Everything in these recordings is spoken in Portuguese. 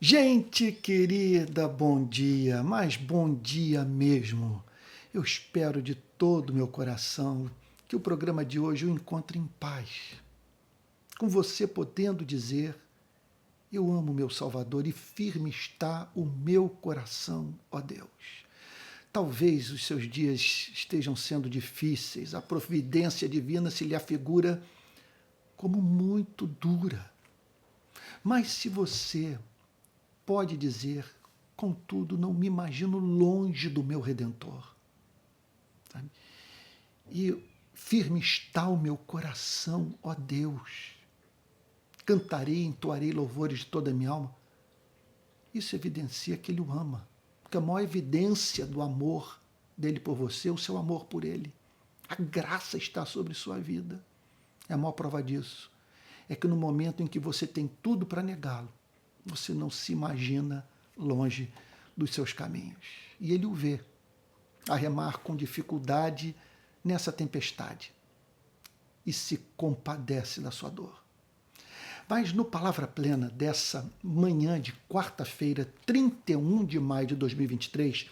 Gente querida, bom dia, mas bom dia mesmo. Eu espero de todo o meu coração que o programa de hoje o encontre em paz, com você podendo dizer: Eu amo meu Salvador e firme está o meu coração, ó Deus. Talvez os seus dias estejam sendo difíceis, a providência divina se lhe afigura como muito dura. Mas se você pode dizer, contudo, não me imagino longe do meu Redentor. Sabe? E firme está o meu coração, ó Deus. Cantarei, entoarei louvores de toda a minha alma. Isso evidencia que ele o ama. Porque a maior evidência do amor dele por você é o seu amor por ele. A graça está sobre sua vida. É a maior prova disso. É que no momento em que você tem tudo para negá-lo, você não se imagina longe dos seus caminhos. E ele o vê, a remar com dificuldade nessa tempestade, e se compadece da sua dor. Mas no Palavra Plena dessa manhã de quarta-feira, 31 de maio de 2023,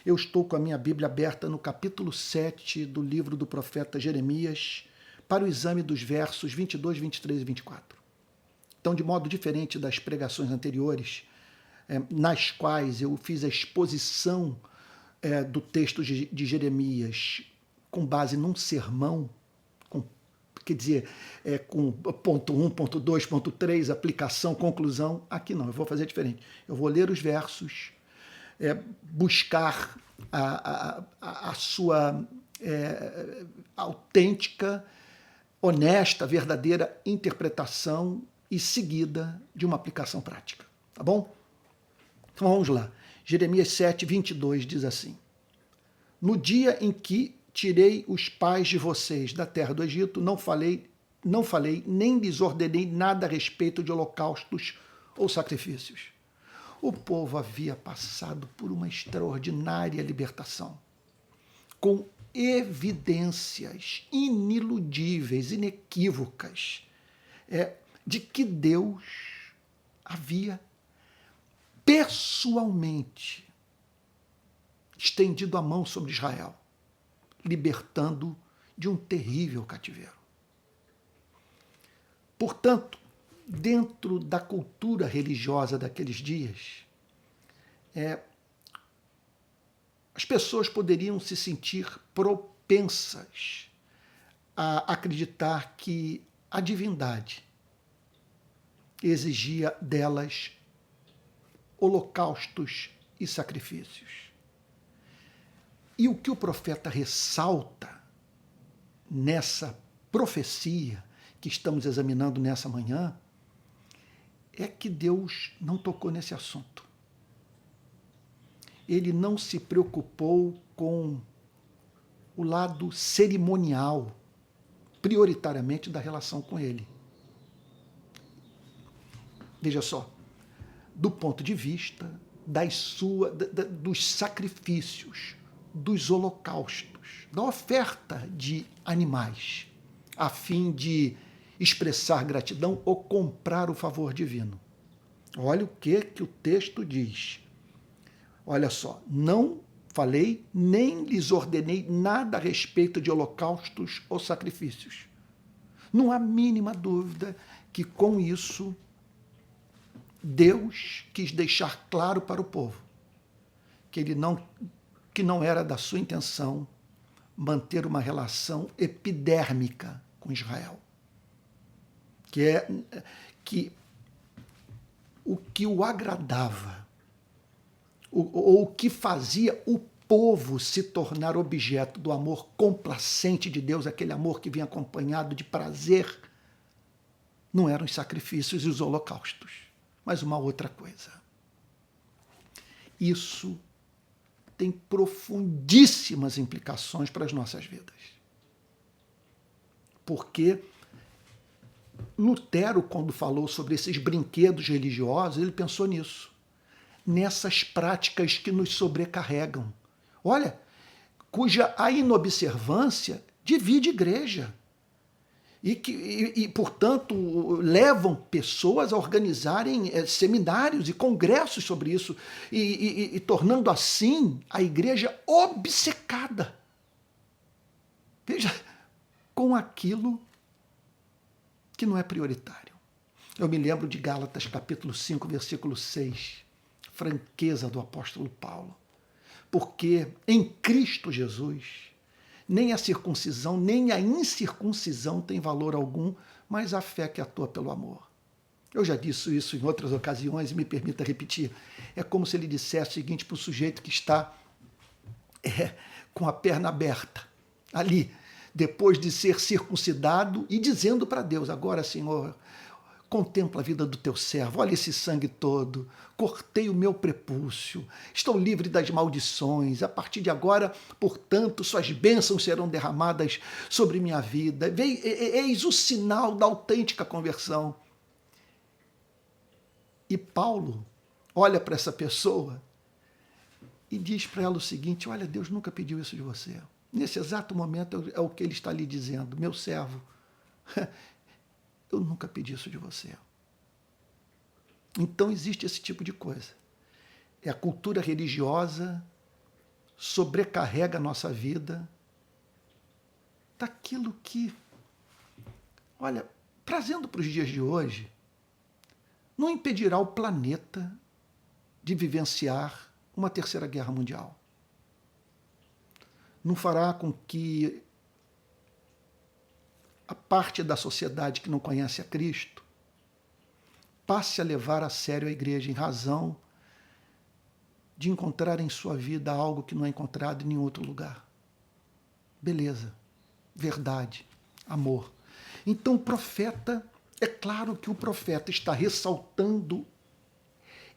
eu estou com a minha Bíblia aberta no capítulo 7 do livro do profeta Jeremias, para o exame dos versos 22, 23 e 24. Então, de modo diferente das pregações anteriores, nas quais eu fiz a exposição do texto de Jeremias com base num sermão, quer dizer, com ponto 1, ponto 2, ponto 3, aplicação, conclusão. Aqui não, eu vou fazer diferente. Eu vou ler os versos, buscar a sua autêntica, honesta, verdadeira interpretação e seguida de uma aplicação prática. Tá bom? Então vamos lá. Jeremias 7, 22 diz assim: No dia em que tirei os pais de vocês da terra do Egito, não falei, nem lhes ordenei nada a respeito de holocaustos ou sacrifícios. O povo havia passado por uma extraordinária libertação, com evidências iniludíveis, inequívocas, de que Deus havia pessoalmente estendido a mão sobre Israel, libertando de um terrível cativeiro. Portanto, dentro da cultura religiosa daqueles dias, as pessoas poderiam se sentir propensas a acreditar que a divindade exigia delas holocaustos e sacrifícios. E o que o profeta ressalta nessa profecia que estamos examinando nessa manhã é que Deus não tocou nesse assunto. Ele não se preocupou com o lado cerimonial, prioritariamente da relação com ele. Veja só, do ponto de vista dos sacrifícios, dos holocaustos, da oferta de animais, a fim de expressar gratidão ou comprar o favor divino. Olha o que o texto diz. Olha só, não falei, nem lhes ordenei nada a respeito de holocaustos ou sacrifícios. Não há mínima dúvida que com isso Deus quis deixar claro para o povo que não era da sua intenção manter uma relação epidérmica com Israel. Que o que o agradava, ou o que fazia o povo se tornar objeto do amor complacente de Deus, aquele amor que vinha acompanhado de prazer, não eram os sacrifícios e os holocaustos, mas uma outra coisa. Isso tem profundíssimas implicações para as nossas vidas. Porque Lutero, quando falou sobre esses brinquedos religiosos, ele pensou nisso, nessas práticas que nos sobrecarregam. Olha, cuja a inobservância divide igreja. portanto, levam pessoas a organizarem seminários e congressos sobre isso, e tornando assim a igreja obcecada. Veja, com aquilo que não é prioritário. Eu me lembro de Gálatas capítulo 5, versículo 6, franqueza do apóstolo Paulo. Porque em Cristo Jesus, nem a circuncisão, nem a incircuncisão tem valor algum, mas a fé que atua pelo amor. Eu já disse isso em outras ocasiões e me permita repetir. É como se ele dissesse o seguinte para o sujeito que está com a perna aberta, ali, depois de ser circuncidado e dizendo para Deus, agora, Senhor, contempla a vida do teu servo, olha esse sangue todo, cortei o meu prepúcio, estou livre das maldições, a partir de agora, portanto, suas bênçãos serão derramadas sobre minha vida. Eis o sinal da autêntica conversão. E Paulo olha para essa pessoa e diz para ela o seguinte, olha, Deus nunca pediu isso de você. Nesse exato momento é o que ele está lhe dizendo, meu servo, eu nunca pedi isso de você. Então existe esse tipo de coisa. A cultura religiosa sobrecarrega a nossa vida daquilo que, olha, trazendo para os dias de hoje, não impedirá o planeta de vivenciar uma terceira guerra mundial. Não fará com que a parte da sociedade que não conhece a Cristo passe a levar a sério a igreja em razão de encontrar em sua vida algo que não é encontrado em nenhum outro lugar. Beleza, verdade, amor. Então o profeta, é claro que o profeta está ressaltando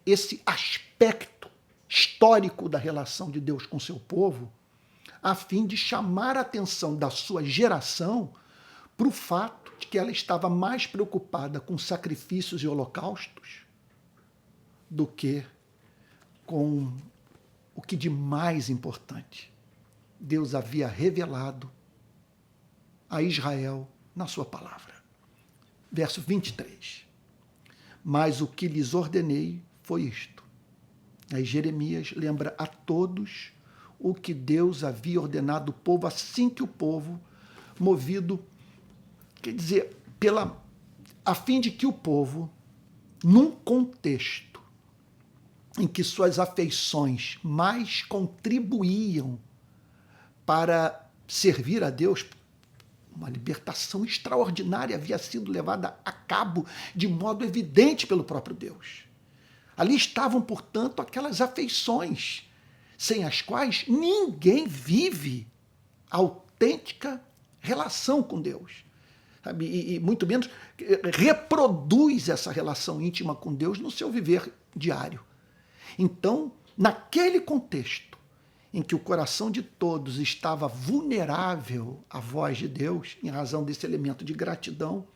esse aspecto histórico da relação de Deus com seu povo, a fim de chamar a atenção da sua geração para o fato de que ela estava mais preocupada com sacrifícios e holocaustos do que com o que de mais importante Deus havia revelado a Israel na sua palavra. Verso 23. Mas o que lhes ordenei foi isto. Aí Jeremias lembra a todos o que Deus havia ordenado ao povo, assim que o povo, movido, quer dizer, a fim de que o povo, num contexto em que suas afeições mais contribuíam para servir a Deus, uma libertação extraordinária havia sido levada a cabo de modo evidente pelo próprio Deus. Ali estavam, portanto, aquelas afeições sem as quais ninguém vive a autêntica relação com Deus. Sabe? E muito menos reproduz essa relação íntima com Deus no seu viver diário. Então, naquele contexto em que o coração de todos estava vulnerável à voz de Deus, em razão desse elemento de gratidão,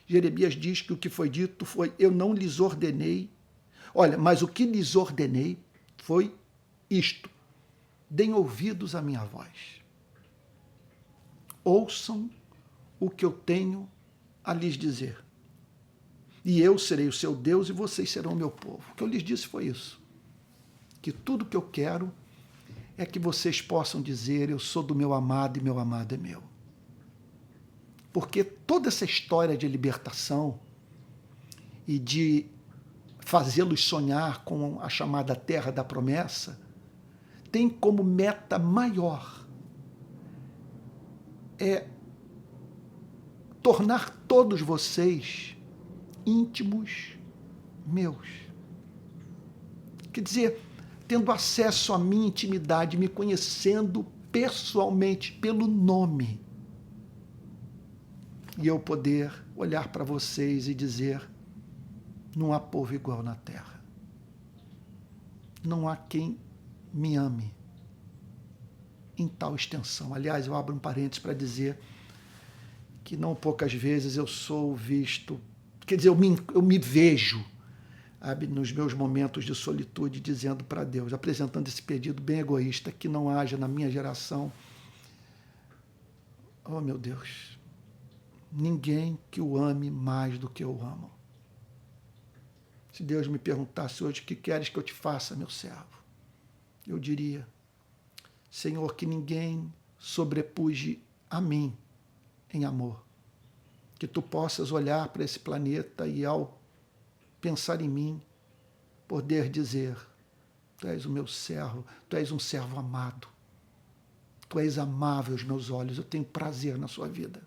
Jeremias diz que o que foi dito foi, eu não lhes ordenei, olha, mas o que lhes ordenei foi isto, deem ouvidos à minha voz, ouçam o que eu tenho a lhes dizer, e eu serei o seu Deus e vocês serão o meu povo. O que eu lhes disse foi isso, que tudo que eu quero é que vocês possam dizer, eu sou do meu amado e meu amado é meu. Porque toda essa história de libertação e de fazê-los sonhar com a chamada terra da promessa tem como meta maior tornar todos vocês íntimos meus. Quer dizer, tendo acesso à minha intimidade, me conhecendo pessoalmente pelo nome. E eu poder olhar para vocês e dizer, não há povo igual na terra. Não há quem me ame em tal extensão. Aliás, eu abro um parênteses para dizer que não poucas vezes eu sou visto, quer dizer, eu me vejo, sabe, nos meus momentos de solitude, dizendo para Deus, apresentando esse pedido bem egoísta, que não haja na minha geração, oh meu Deus, ninguém que o ame mais do que eu amo. Se Deus me perguntasse hoje, o que queres que eu te faça, meu servo? Eu diria, Senhor, que ninguém sobrepuje a mim em amor. Que tu possas olhar para esse planeta e, ao pensar em mim, poder dizer, tu és o meu servo, tu és um servo amado. Tu és amável aos meus olhos, eu tenho prazer na sua vida.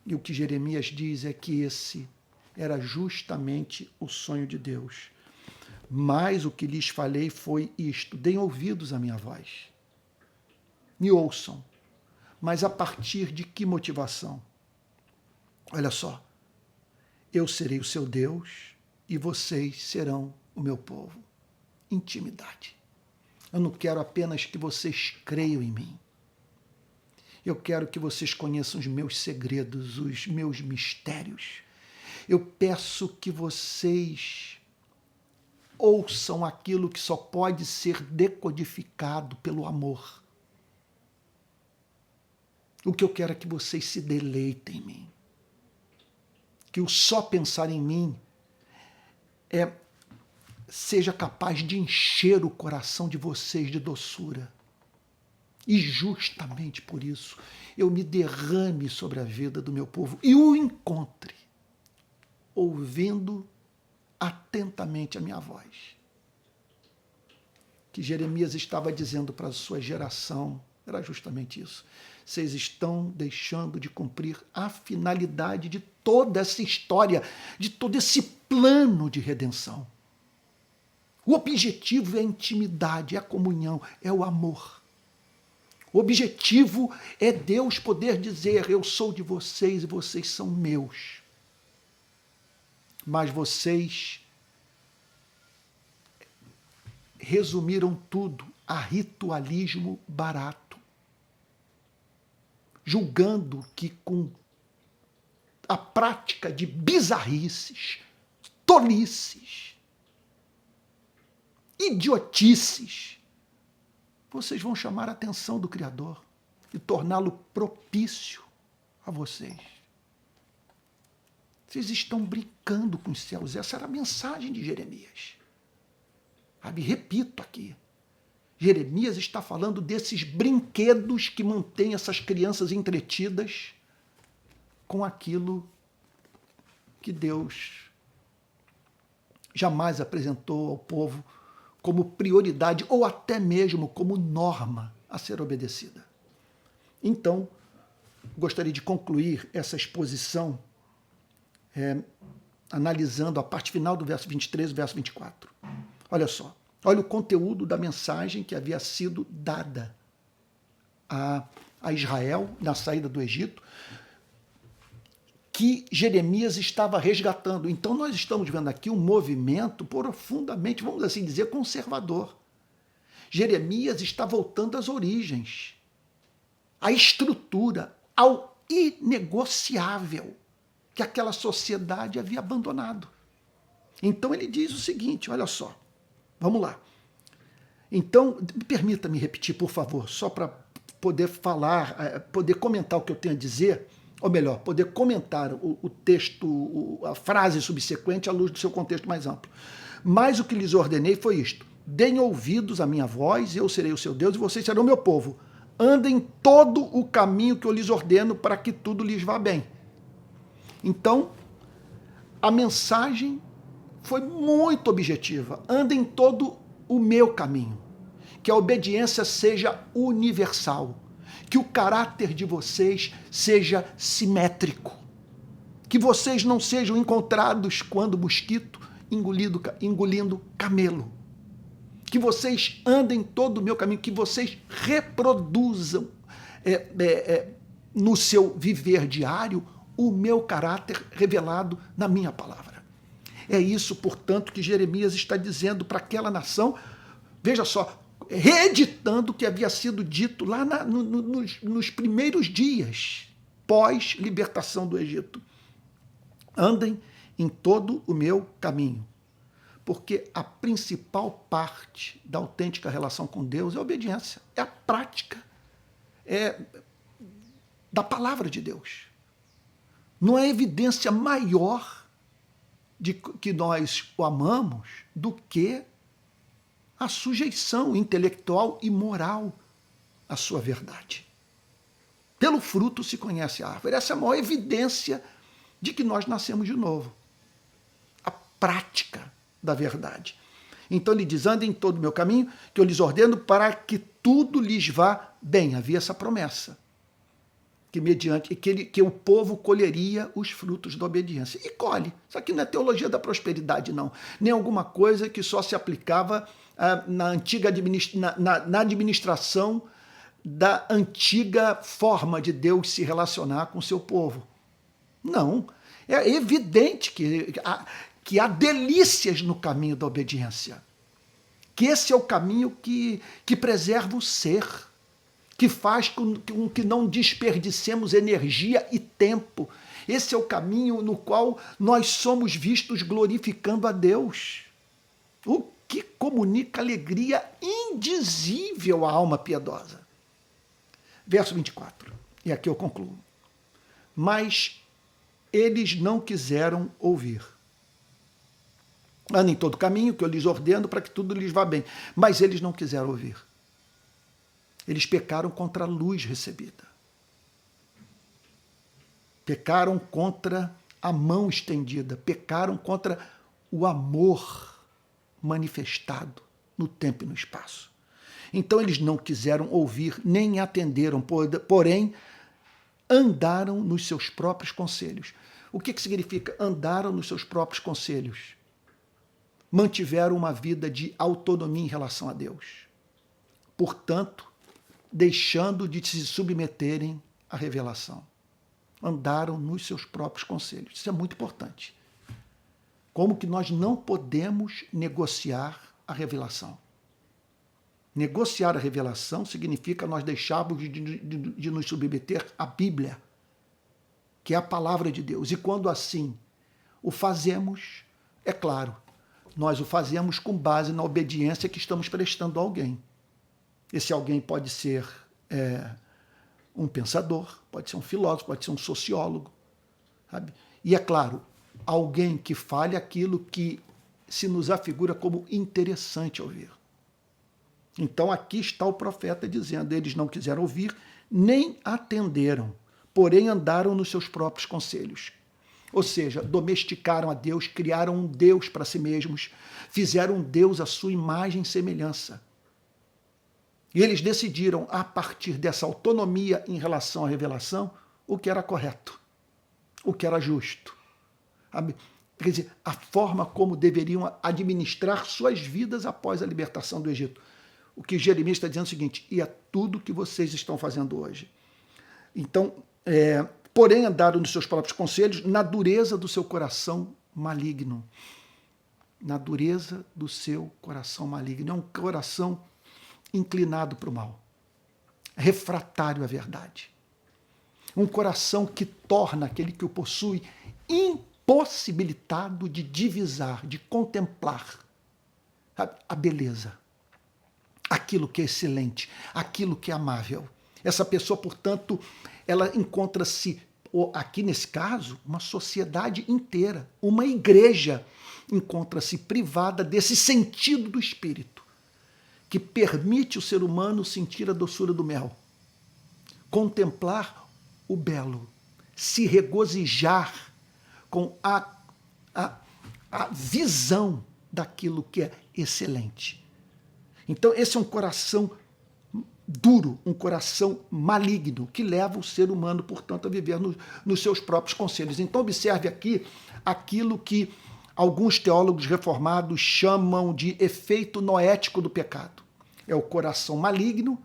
E o que Jeremias diz é que esse era justamente o sonho de Deus. Mas o que lhes falei foi isto: deem ouvidos à minha voz. Me ouçam. Mas a partir de que motivação? Olha só. Eu serei o seu Deus e vocês serão o meu povo. Intimidade. Eu não quero apenas que vocês creiam em mim. Eu quero que vocês conheçam os meus segredos, os meus mistérios. Eu peço que vocês ouçam aquilo que só pode ser decodificado pelo amor. O que eu quero é que vocês se deleitem em mim. Que o só pensar em mim seja capaz de encher o coração de vocês de doçura. E justamente por isso eu me derrame sobre a vida do meu povo e o encontre, ouvindo atentamente a minha voz. Que Jeremias estava dizendo para a sua geração era justamente isso. Vocês estão deixando de cumprir a finalidade de toda essa história, de todo esse plano de redenção. O objetivo é a intimidade, é a comunhão, é o amor. O objetivo é Deus poder dizer, eu sou de vocês e vocês são meus. Mas vocês resumiram tudo a ritualismo barato, julgando que com a prática de bizarrices, tolices, idiotices, vocês vão chamar a atenção do Criador e torná-lo propício a vocês. Vocês estão brincando com os céus. Essa era a mensagem de Jeremias. Repito aqui. Jeremias está falando desses brinquedos que mantêm essas crianças entretidas com aquilo que Deus jamais apresentou ao povo como prioridade ou até mesmo como norma a ser obedecida. Então, gostaria de concluir essa exposição analisando a parte final do verso 23 e verso 24. Olha só, olha o conteúdo da mensagem que havia sido dada a Israel na saída do Egito, que Jeremias estava resgatando. Então nós estamos vendo aqui um movimento profundamente, vamos assim dizer, conservador. Jeremias está voltando às origens, à estrutura, ao inegociável que aquela sociedade havia abandonado. Então ele diz o seguinte, olha só, vamos lá. Então, permita-me repetir, por favor, só para poder falar, poder comentar o que eu tenho a dizer, ou melhor, poder comentar o texto, a frase subsequente à luz do seu contexto mais amplo. Mas o que lhes ordenei foi isto: deem ouvidos à minha voz, eu serei o seu Deus e vocês serão o meu povo. Andem todo o caminho que eu lhes ordeno para que tudo lhes vá bem. Então, a mensagem foi muito objetiva. Andem todo o meu caminho. Que a obediência seja universal. Que o caráter de vocês seja simétrico. Que vocês não sejam encontrados quando mosquito engolindo camelo. Que vocês andem todo o meu caminho. Que vocês reproduzam no seu viver diário o meu caráter revelado na minha palavra. É isso, portanto, que Jeremias está dizendo para aquela nação, veja só, reeditando o que havia sido dito lá nos primeiros dias pós-libertação do Egito. Andem em todo o meu caminho, porque a principal parte da autêntica relação com Deus é a obediência, é a prática da palavra de Deus. Não há evidência maior de que nós o amamos do que a sujeição intelectual e moral à sua verdade. Pelo fruto se conhece a árvore. Essa é a maior evidência de que nós nascemos de novo. A prática da verdade. Então ele diz, andem em todo o meu caminho, que eu lhes ordeno para que tudo lhes vá bem. Havia essa promessa. Que o povo colheria os frutos da obediência. E colhe. Isso aqui não é teologia da prosperidade, não. Nem alguma coisa que só se aplicava na antiga na administração da antiga forma de Deus se relacionar com o seu povo. Não. É evidente que há delícias no caminho da obediência. Que esse é o caminho que preserva o ser, que faz com que não desperdicemos energia e tempo. Esse é o caminho no qual nós somos vistos glorificando a Deus. O que comunica alegria indizível à alma piedosa. Verso 24, e aqui eu concluo. Mas eles não quiseram ouvir. Andem em todo caminho que eu lhes ordeno para que tudo lhes vá bem. Mas eles não quiseram ouvir. Eles pecaram contra a luz recebida. Pecaram contra a mão estendida. Pecaram contra o amor manifestado no tempo e no espaço. Então eles não quiseram ouvir, nem atenderam, porém andaram nos seus próprios conselhos. O que significa andaram nos seus próprios conselhos? Mantiveram uma vida de autonomia em relação a Deus. Portanto, deixando de se submeterem à revelação. Andaram nos seus próprios conselhos. Isso é muito importante. Como que nós não podemos negociar a revelação? Negociar a revelação significa nós deixarmos de nos submeter à Bíblia, que é a palavra de Deus. E quando assim o fazemos, é claro, nós o fazemos com base na obediência que estamos prestando a alguém. Esse alguém pode ser um pensador, pode ser um filósofo, pode ser um sociólogo. Sabe? E é claro, alguém que fale aquilo que se nos afigura como interessante ouvir. Então aqui está o profeta dizendo, eles não quiseram ouvir, nem atenderam, porém andaram nos seus próprios conselhos. Ou seja, domesticaram a Deus, criaram um Deus para si mesmos, fizeram um Deus à sua imagem e semelhança. E eles decidiram, a partir dessa autonomia em relação à revelação, o que era correto, o que era justo. Quer dizer, a forma como deveriam administrar suas vidas após a libertação do Egito. O que Jeremias está dizendo é o seguinte, e é tudo que vocês estão fazendo hoje. Então, porém andaram nos seus próprios conselhos, na dureza do seu coração maligno. Na dureza do seu coração maligno. É um coração inclinado para o mal, refratário à verdade. Um coração que torna aquele que o possui impossibilitado de divisar, de contemplar a beleza, aquilo que é excelente, aquilo que é amável. Essa pessoa, portanto, ela encontra-se, aqui nesse caso, uma sociedade inteira, uma igreja, encontra-se privada desse sentido do espírito, que permite o ser humano sentir a doçura do mel, contemplar o belo, se regozijar com a visão daquilo que é excelente. Então esse é um coração duro, um coração maligno, que leva o ser humano, portanto, a viver nos seus próprios conselhos. Então observe aqui aquilo que alguns teólogos reformados chamam de efeito noético do pecado. É o coração maligno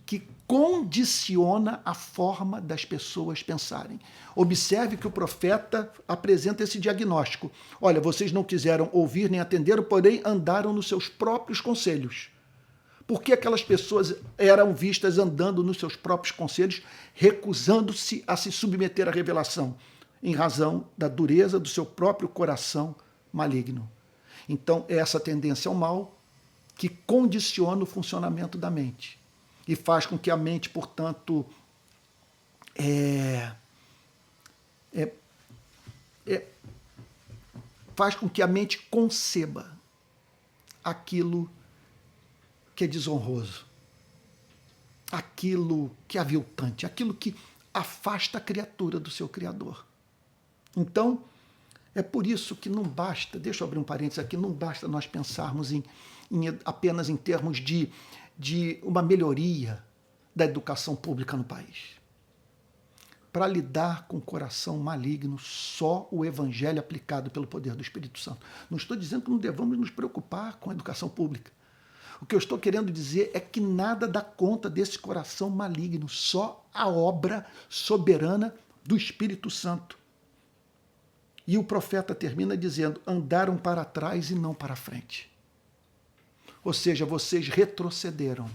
que condiciona a forma das pessoas pensarem. Observe que o profeta apresenta esse diagnóstico. Olha, vocês não quiseram ouvir nem atenderam, porém andaram nos seus próprios conselhos. Por que aquelas pessoas eram vistas andando nos seus próprios conselhos, recusando-se a se submeter à revelação? Em razão da dureza do seu próprio coração maligno. Então, é essa tendência ao mal que condiciona o funcionamento da mente e faz com que a mente, portanto, faz com que a mente conceba aquilo que é desonroso, aquilo que é aviltante, aquilo que afasta a criatura do seu Criador. Então, é por isso que não basta, deixa eu abrir um parênteses aqui, não basta nós pensarmos apenas em termos de uma melhoria da educação pública no país. Para lidar com o coração maligno, só o Evangelho aplicado pelo poder do Espírito Santo. Não estou dizendo que não devamos nos preocupar com a educação pública. O que eu estou querendo dizer é que nada dá conta desse coração maligno, só a obra soberana do Espírito Santo. E o profeta termina dizendo: andaram para trás e não para frente. Ou seja, vocês retrocederam.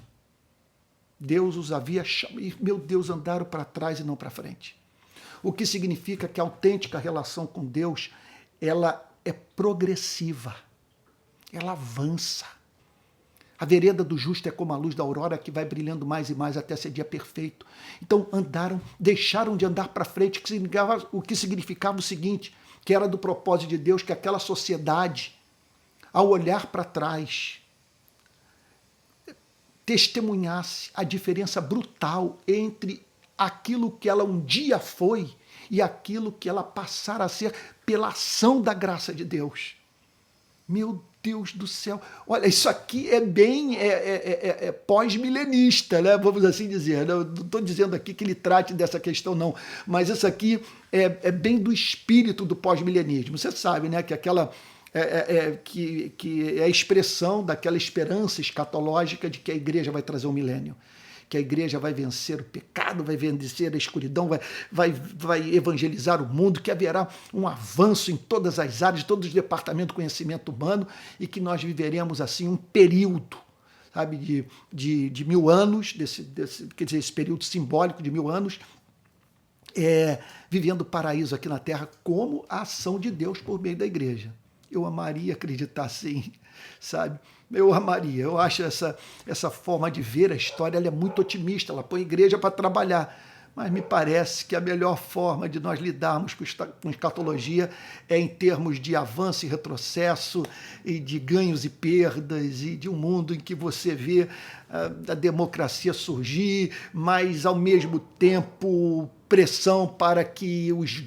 Deus os havia chamado, e, meu Deus, andaram para trás e não para frente. O que significa que a autêntica relação com Deus, ela é progressiva, ela avança. A vereda do justo é como a luz da aurora que vai brilhando mais e mais até ser dia perfeito. Então andaram, deixaram de andar para frente, o que significava o seguinte, que era do propósito de Deus que aquela sociedade, ao olhar para trás, testemunhasse a diferença brutal entre aquilo que ela um dia foi e aquilo que ela passara a ser pela ação da graça de Deus. Meu Deus do céu, olha, isso aqui é bem pós-milenista, né? Vamos assim dizer. Não estou dizendo aqui que ele trate dessa questão, não, mas isso aqui é bem do espírito do pós-milenismo. Você sabe, né, que aquela que é a expressão daquela esperança escatológica de que a igreja vai trazer um milênio, que a igreja vai vencer o pecado, vai vencer a escuridão, vai evangelizar o mundo, que haverá um avanço em todas as áreas, todos os departamentos do conhecimento humano, e que nós viveremos assim um período, sabe, de 1000 anos, quer dizer, esse período simbólico de 1000 anos, vivendo o paraíso aqui na Terra como a ação de Deus por meio da igreja. Eu amaria acreditar assim, sabe? Eu amaria. Eu acho essa forma de ver a história, ela é muito otimista, ela põe a igreja para trabalhar. Mas me parece que a melhor forma de nós lidarmos com escatologia é em termos de avanço e retrocesso, e de ganhos e perdas, e de um mundo em que você vê a democracia surgir, mas ao mesmo tempo pressão para que os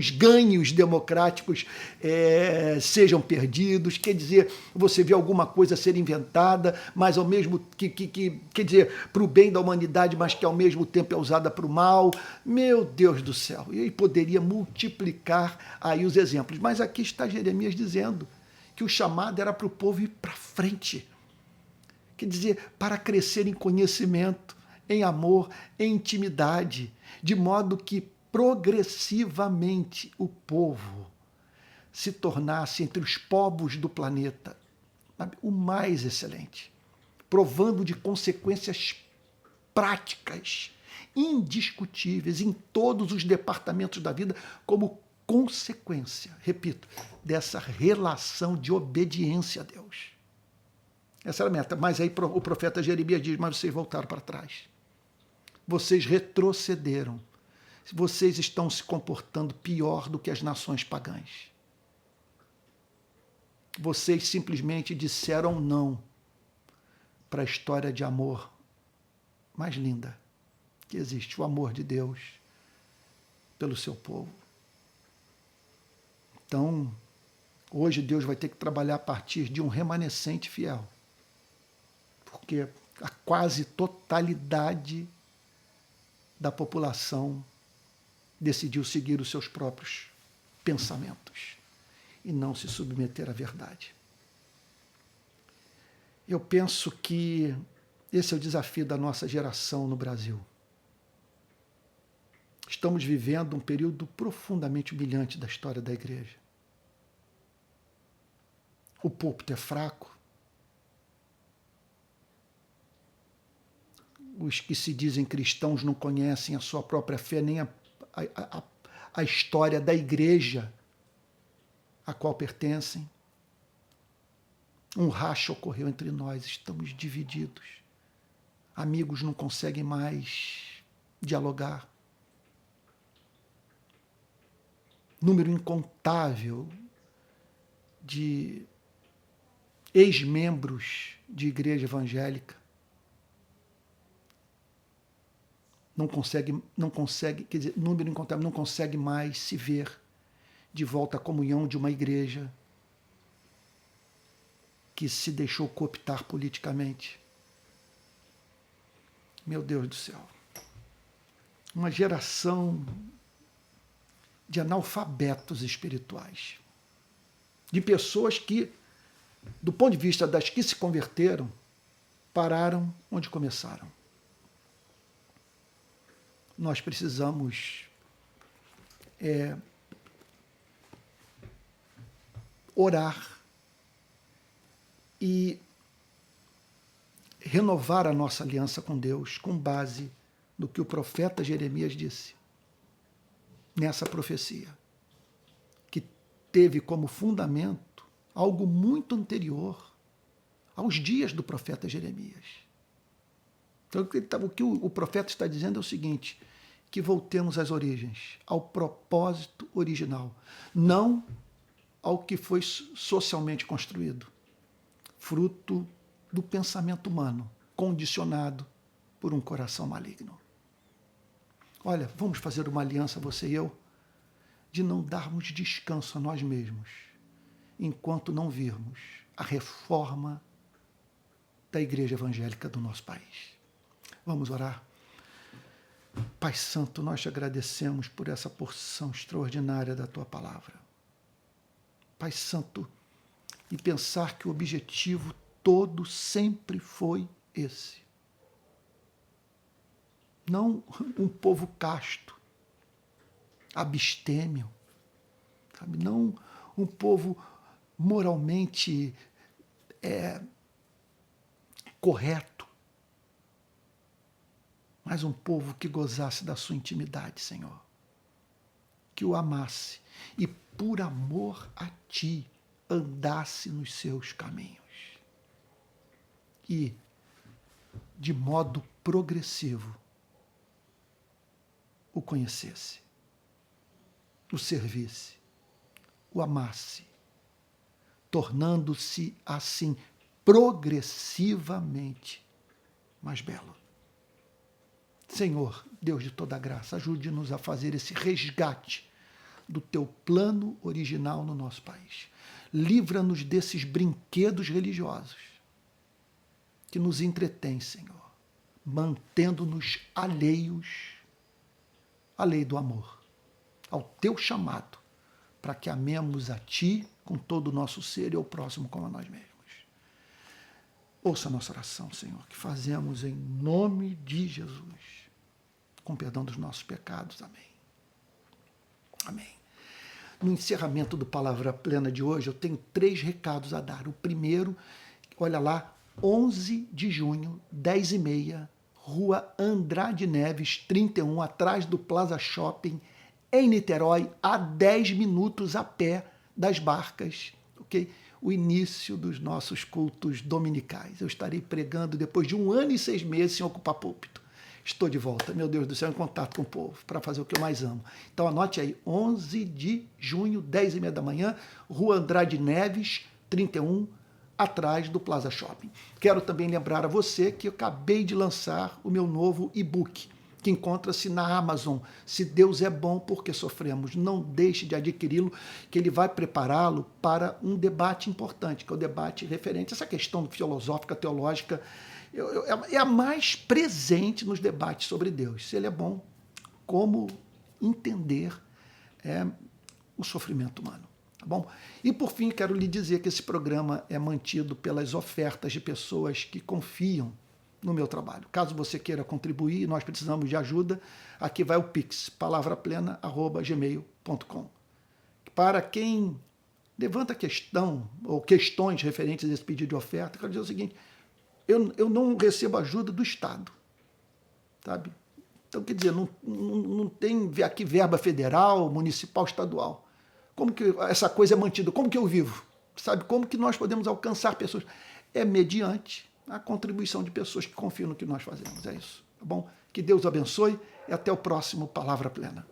ganhos democráticos sejam perdidos, quer dizer, você vê alguma coisa ser inventada, mas ao mesmo quer dizer, para o bem da humanidade, mas que ao mesmo tempo é usada para o mal. Meu Deus do céu, e aí poderia multiplicar aí os exemplos, mas aqui está Jeremias dizendo que o chamado era para o povo ir para frente, quer dizer, para crescer em conhecimento, em amor, em intimidade, de modo que progressivamente o povo se tornasse entre os povos do planeta o mais excelente, provando de consequências práticas, indiscutíveis em todos os departamentos da vida, como consequência, repito, dessa relação de obediência a Deus. Essa era a meta. Mas aí o profeta Jeremias diz: mas vocês voltaram para trás. Vocês retrocederam. Vocês estão se comportando pior do que as nações pagãs. Vocês simplesmente disseram não para a história de amor mais linda que existe, o amor de Deus pelo seu povo. Então, hoje Deus vai ter que trabalhar a partir de um remanescente fiel, porque a quase totalidade da população decidiu seguir os seus próprios pensamentos e não se submeter à verdade. Eu penso que esse é o desafio da nossa geração no Brasil. Estamos vivendo um período profundamente humilhante da história da igreja. O púlpito é fraco. Os que se dizem cristãos não conhecem a sua própria fé, nem a história da igreja a qual pertencem. Um racha ocorreu entre nós, estamos divididos. Amigos não conseguem mais dialogar. número incontável de ex-membros de igreja evangélica não consegue, quer dizer, número incontável, não consegue mais se ver de volta à comunhão de uma igreja que se deixou cooptar politicamente. Meu Deus do céu. Uma geração de analfabetos espirituais. De pessoas que, do ponto de vista das que se converteram, pararam onde começaram. Nós precisamos orar e renovar a nossa aliança com Deus com base no que o profeta Jeremias disse nessa profecia, que teve como fundamento algo muito anterior aos dias do profeta Jeremias. Então, o que o profeta está dizendo é o seguinte, que voltemos às origens, ao propósito original, não ao que foi socialmente construído, fruto do pensamento humano, condicionado por um coração maligno. Olha, vamos fazer uma aliança, você e eu, de não darmos descanso a nós mesmos, enquanto não virmos a reforma da igreja evangélica do nosso país. Vamos orar? Pai Santo, nós te agradecemos por essa porção extraordinária da tua palavra. Pai Santo, e pensar que o objetivo todo sempre foi esse. Não um povo casto, abstêmio, sabe? Não um povo moralmente correto, mas um povo que gozasse da sua intimidade, Senhor, que o amasse e por amor a ti andasse nos seus caminhos e de modo progressivo o conhecesse, o servisse, o amasse, tornando-se assim progressivamente mais belo. Senhor, Deus de toda graça, ajude-nos a fazer esse resgate do teu plano original no nosso país. Livra-nos desses brinquedos religiosos que nos entretêm, Senhor, mantendo-nos alheios à lei do amor, ao teu chamado, para que amemos a ti com todo o nosso ser e ao próximo como a nós mesmos. Ouça a nossa oração, Senhor, que fazemos em nome de Jesus, com perdão dos nossos pecados. Amém. Amém. No encerramento do Palavra Plena de hoje, eu tenho 3 recados a dar. O primeiro, olha lá, 11 de junho, 10h30, Rua Andrade Neves, 31, atrás do Plaza Shopping, em Niterói, a 10 minutos a pé das barcas, ok? O início dos nossos cultos dominicais. Eu estarei pregando depois de 1 ano e 6 meses sem ocupar púlpito. Estou de volta, meu Deus do céu, em contato com o povo, para fazer o que eu mais amo. Então anote aí, 11 de junho, 10h30 da manhã, Rua Andrade Neves, 31, atrás do Plaza Shopping. Quero também lembrar a você que eu acabei de lançar o meu novo e-book, que encontra-se na Amazon. Se Deus é bom, por que sofremos? Não deixe de adquiri-lo, que ele vai prepará-lo para um debate importante, que é o debate referente a essa questão filosófica, teológica, é a mais presente nos debates sobre Deus. Se ele é bom, como entender o sofrimento humano. Tá bom? E por fim, quero lhe dizer que esse programa é mantido pelas ofertas de pessoas que confiam no meu trabalho. Caso você queira contribuir, nós precisamos de ajuda, aqui vai o Pix, palavraplena@gmail.com. Para quem levanta questão ou questões referentes a esse pedido de oferta, quero dizer o seguinte, eu não recebo ajuda do Estado, sabe? Então, quer dizer, não tem aqui verba federal, municipal, estadual. Como que essa coisa é mantida? Como que eu vivo? Sabe? Como que nós podemos alcançar pessoas? É mediante a contribuição de pessoas que confiam no que nós fazemos. É isso. Tá bom? Que Deus abençoe e até o próximo Palavra Plena.